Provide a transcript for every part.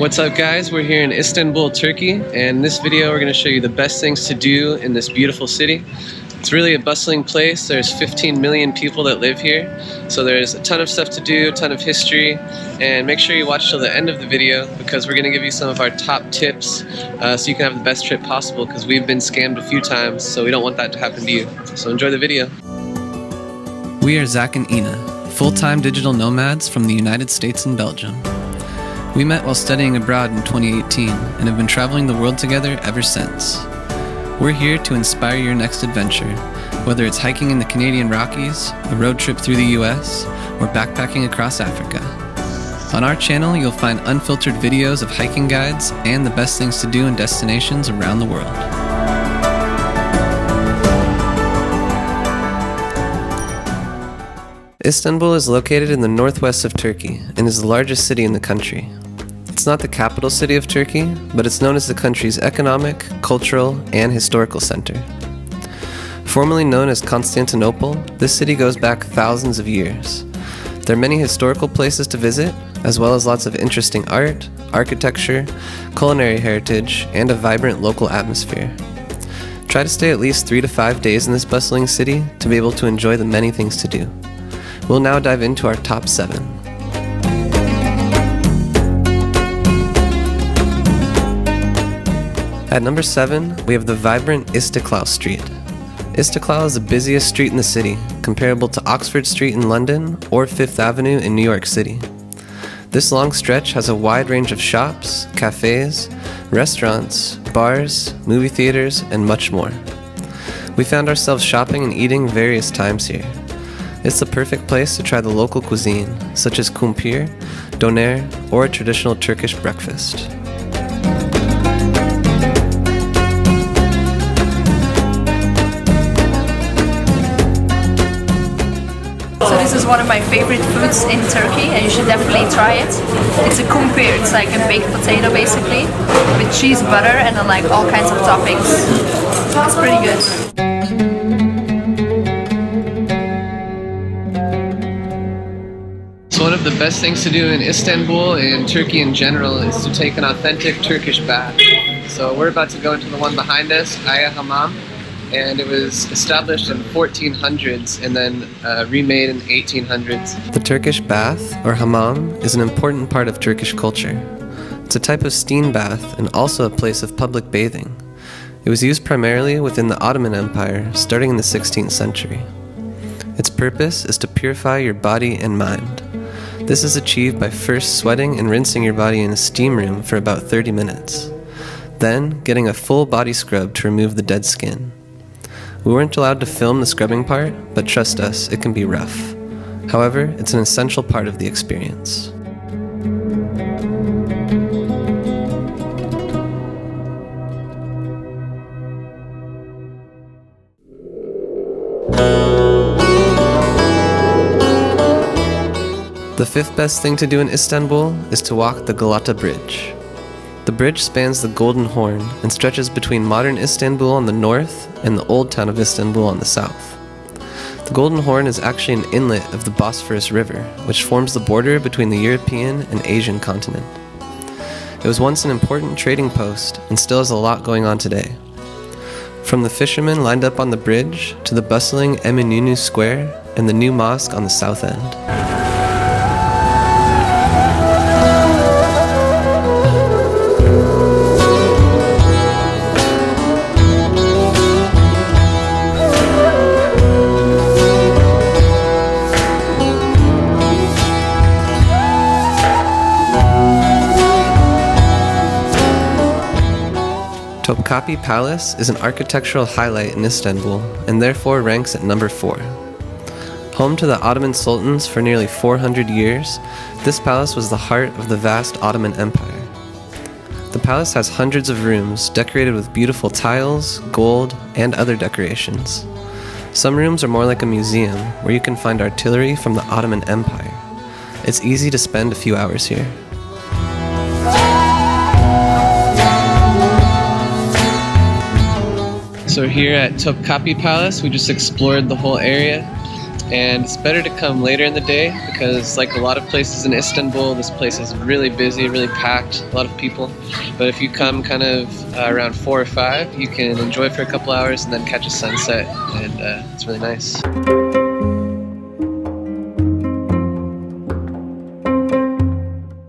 What's up guys, we're here in Istanbul, Turkey, and in this video we're going to show you the best things to do in this beautiful city. It's really a bustling place. There's 15 million people that live here, so there's a ton of stuff to do, a ton of history, and make sure you watch till the end of the video because we're going to give you some of our top tips so you can have the best trip possible, because we've been scammed a few times, so we don't want that to happen to you. So enjoy the video. We are Zach and Ina, full-time digital nomads from the United States and Belgium. We met while studying abroad in 2018 and have been traveling the world together ever since. We're here to inspire your next adventure, whether it's hiking in the Canadian Rockies, a road trip through the US, or backpacking across Africa. On our channel, you'll find unfiltered videos of hiking guides and the best things to do in destinations around the world. Istanbul is located in the northwest of Turkey and is the largest city in the country. It's not the capital city of Turkey, but it's known as the country's economic, cultural, and historical center. Formerly known as Constantinople, this city goes back thousands of years. There are many historical places to visit, as well as lots of interesting art, architecture, culinary heritage, and a vibrant local atmosphere. Try to stay at least 3 to 5 days in this bustling city to be able to enjoy the many things to do. We'll now dive into our top 7. At number 7, we have the vibrant Istiklal Street. Istiklal is the busiest street in the city, comparable to Oxford Street in London or Fifth Avenue in New York City. This long stretch has a wide range of shops, cafes, restaurants, bars, movie theaters, and much more. We found ourselves shopping and eating various times here. It's the perfect place to try the local cuisine, such as kumpir, doner, or a traditional Turkish breakfast. So this is one of my favorite foods in Turkey, and you should definitely try it. It's a kumpir. It's like a baked potato basically, with cheese, butter, and then like all kinds of toppings. It's pretty good. So one of the best things to do in Istanbul and Turkey in general is to take an authentic Turkish bath. So we're about to go into the one behind us, Aya Hamam. And it was established in 1400s and then remade in 1800s. The Turkish bath, or hammam, is an important part of Turkish culture. It's a type of steam bath and also a place of public bathing. It was used primarily within the Ottoman Empire, starting in the 16th century. Its purpose is to purify your body and mind. This is achieved by first sweating and rinsing your body in a steam room for about 30 minutes. Then, getting a full body scrub to remove the dead skin. We weren't allowed to film the scrubbing part, but trust us, it can be rough. However, it's an essential part of the experience. The 5th best thing to do in Istanbul is to walk the Galata Bridge. The bridge spans the Golden Horn and stretches between modern Istanbul on the north and the old town of Istanbul on the south. The Golden Horn is actually an inlet of the Bosphorus River, which forms the border between the European and Asian continent. It was once an important trading post and still has a lot going on today. From the fishermen lined up on the bridge to the bustling Eminönü Square and the new mosque on the south end. Topkapi Palace is an architectural highlight in Istanbul and therefore ranks at number 4. Home to the Ottoman sultans for nearly 400 years, this palace was the heart of the vast Ottoman Empire. The palace has hundreds of rooms decorated with beautiful tiles, gold, and other decorations. Some rooms are more like a museum where you can find artillery from the Ottoman Empire. It's easy to spend a few hours here. So here at Topkapi Palace, we just explored the whole area. And it's better to come later in the day because, like a lot of places in Istanbul, this place is really busy, really packed, a lot of people. But if you come kind of around 4 or 5, you can enjoy for a couple hours and then catch a sunset, and it's really nice.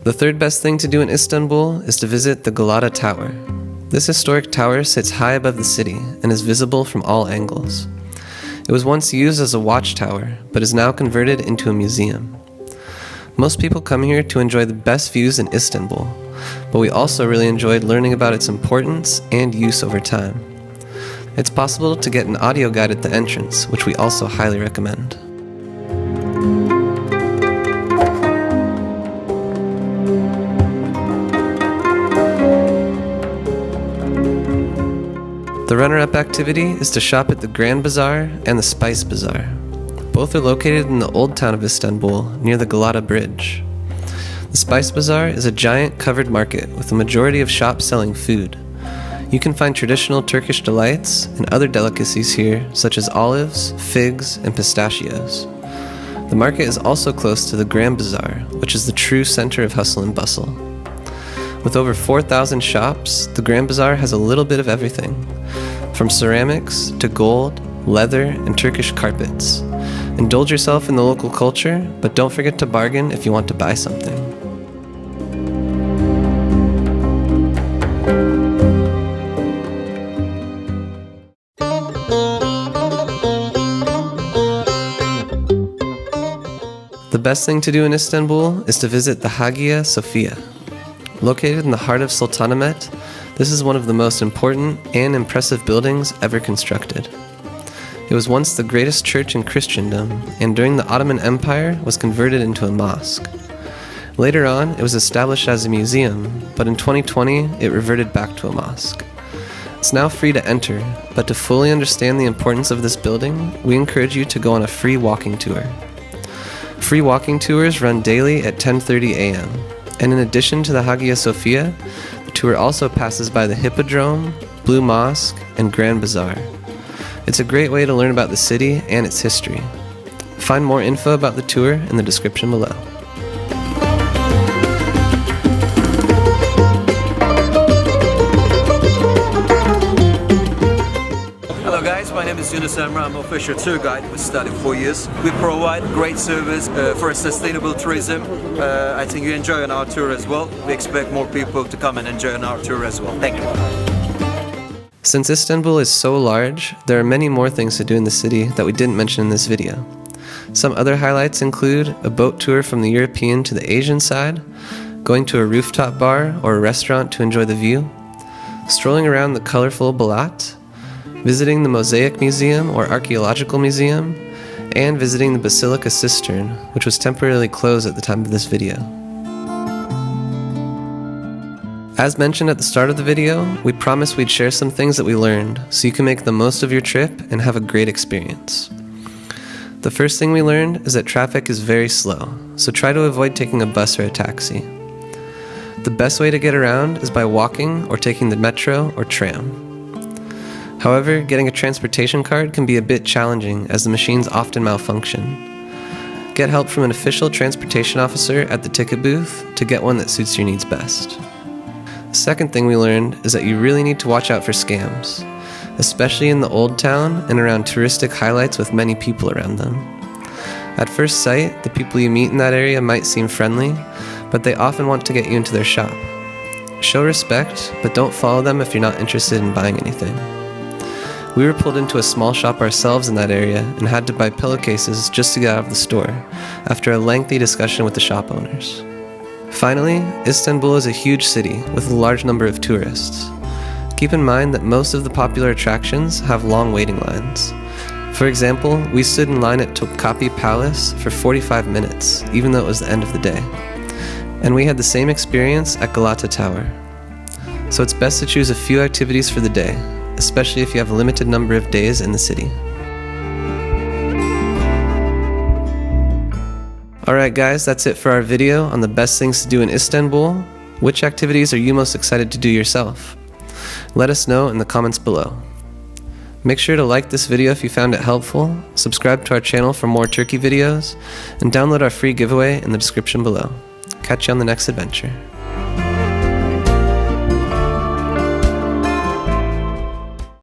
The third best thing to do in Istanbul is to visit the Galata Tower. This historic tower sits high above the city and is visible from all angles. It was once used as a watchtower, but is now converted into a museum. Most people come here to enjoy the best views in Istanbul, but we also really enjoyed learning about its importance and use over time. It's possible to get an audio guide at the entrance, which we also highly recommend. The runner-up activity is to shop at the Grand Bazaar and the Spice Bazaar. Both are located in the old town of Istanbul, near the Galata Bridge. The Spice Bazaar is a giant covered market with a majority of shops selling food. You can find traditional Turkish delights and other delicacies here, such as olives, figs, and pistachios. The market is also close to the Grand Bazaar, which is the true center of hustle and bustle. With over 4,000 shops, the Grand Bazaar has a little bit of everything, from ceramics to gold, leather, and Turkish carpets. Indulge yourself in the local culture, but don't forget to bargain if you want to buy something. The best thing to do in Istanbul is to visit the Hagia Sophia. Located in the heart of Sultanahmet, this is one of the most important and impressive buildings ever constructed. It was once the greatest church in Christendom, and during the Ottoman Empire was converted into a mosque. Later on, it was established as a museum, but in 2020, it reverted back to a mosque. It's now free to enter, but to fully understand the importance of this building, we encourage you to go on a free walking tour. Free walking tours run daily at 10:30 a.m. And in addition to the Hagia Sophia, the tour also passes by the Hippodrome, Blue Mosque, and Grand Bazaar. It's a great way to learn about the city and its history. Find more info about the tour in the description below. Hello guys, my name is Yunus Emre. I'm an official tour guide. We studied 4 years. We provide great service for sustainable tourism. I think you enjoy our tour as well. We expect more people to come and enjoy our tour as well. Thank you. Since Istanbul is so large, there are many more things to do in the city that we didn't mention in this video. Some other highlights include a boat tour from the European to the Asian side, going to a rooftop bar or a restaurant to enjoy the view, strolling around the colorful Balat, visiting the Mosaic Museum or Archaeological Museum, and visiting the Basilica Cistern, which was temporarily closed at the time of this video. As mentioned at the start of the video, we promised we'd share some things that we learned so you can make the most of your trip and have a great experience. The first thing we learned is that traffic is very slow, so try to avoid taking a bus or a taxi. The best way to get around is by walking or taking the metro or tram. However, getting a transportation card can be a bit challenging as the machines often malfunction. Get help from an official transportation officer at the ticket booth to get one that suits your needs best. The second thing we learned is that you really need to watch out for scams, especially in the old town and around touristic highlights with many people around them. At first sight, the people you meet in that area might seem friendly, but they often want to get you into their shop. Show respect, but don't follow them if you're not interested in buying anything. We were pulled into a small shop ourselves in that area and had to buy pillowcases just to get out of the store, after a lengthy discussion with the shop owners. Finally, Istanbul is a huge city with a large number of tourists. Keep in mind that most of the popular attractions have long waiting lines. For example, we stood in line at Topkapi Palace for 45 minutes, even though it was the end of the day. And we had the same experience at Galata Tower. So it's best to choose a few activities for the day, especially if you have a limited number of days in the city. Alright guys, that's it for our video on the best things to do in Istanbul. Which activities are you most excited to do yourself? Let us know in the comments below. Make sure to like this video if you found it helpful, subscribe to our channel for more Turkey videos, and download our free giveaway in the description below. Catch you on the next adventure.